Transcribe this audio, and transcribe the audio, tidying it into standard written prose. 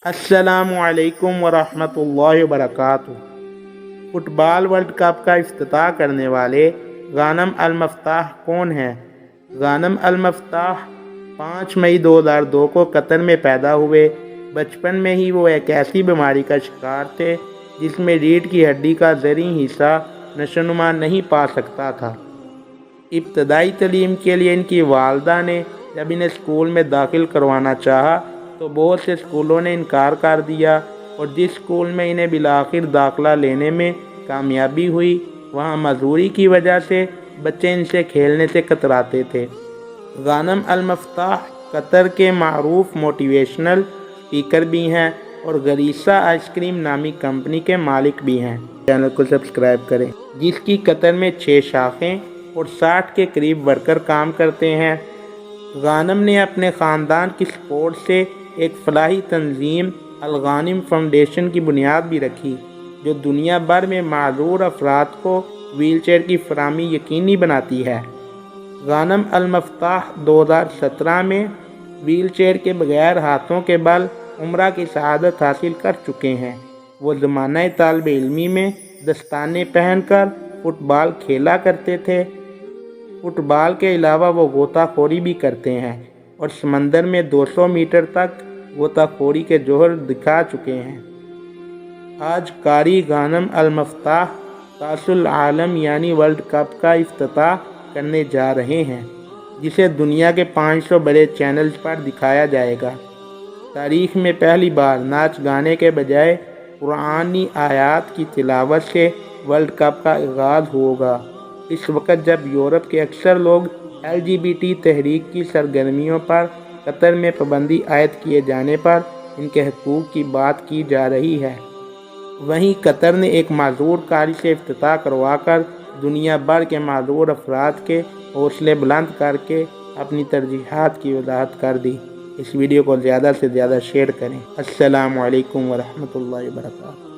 अस्सलामुअलैकुम वरहमतुल्लाहि वबरकातुहू। Football world cup का इफ्तिताह करने वाले गानम अल-मफ्ताह कौन हैं? गानम अल-मफ्ताह 5 मई 2002 को कतर में पैदा हुए। बचपन में ही वो एक ऐसी बीमारी का शिकार थे जिसमें रीढ़ की हड्डी का ज़रूरी हिस्सा नशोनुमा नहीं पा सकता था। इब्तदाई तालीम के लिए इनकी वालदा ने जब इन्हें स्कूल में दाखिल करवाना चाहा तो बहुत से स्कूलों ने इनकार कर दिया और जिस स्कूल में इन्हें बिलाखिर दाखिला लेने में कामयाबी हुई वहाँ मजबूरी की वजह से बच्चे इनसे खेलने से कतराते थे। गानम अल-मफ्ताह कतर के मारूफ मोटिवेशनल स्पीकर भी हैं और गरीसा आइसक्रीम नामी कंपनी के मालिक भी हैं। चैनल को सब्सक्राइब करें, जिसकी कतर में 6 शाखें और 60 के करीब वर्कर काम करते हैं। गानम ने अपने ख़ानदान की सपोर्ट से एक फलाही तंजीम अल-गानिम फाउंडेशन की बुनियाद भी रखी, जो दुनिया भर में माज़ूर अफराद को व्हीलचेयर की फराहमी यकीनी बनाती है। गानम अल-मफ्ताह 2017 में व्हीलचेयर के बगैर हाथों के बल उम्रा की शहादत हासिल कर चुके हैं। वो ज़माना तालिब इल्मी में दस्ताने पहनकर फुटबॉल खेला करते थे। फुटबॉल के अलावा वो गोताखोरी भी करते हैं और समंदर में 200 मीटर तक गोताखोरी के जौहर दिखा चुके हैं। आज कारी गानम अल-मफ्ताह कासुल आलम यानी वर्ल्ड कप का इफ्तिताह करने जा रहे हैं, जिसे दुनिया के 500 बड़े चैनल्स पर दिखाया जाएगा। तारीख में पहली बार नाच गाने के बजाय कुरानी आयात की तिलावत से वर्ल्ड कप का आगाज़ होगा। इस वक्त जब यूरोप के अक्सर लोग LGBT तहरीक की सरगर्मियों पर कतर में पाबंदी आयद किए जाने पर इनके हकूक़ की बात की जा रही है, वहीं कतर ने एक माज़ूर कारी से इफ्तिताह करवा कर दुनिया भर के माज़ूर अफराद के हौसले बुलंद करके अपनी तरजीहात की वजाहत कर दी। इस वीडियो को ज़्यादा से ज़्यादा शेयर करें। अस्सलामु अलैकुम वरहमतुल्लाहि वबरकातुहू।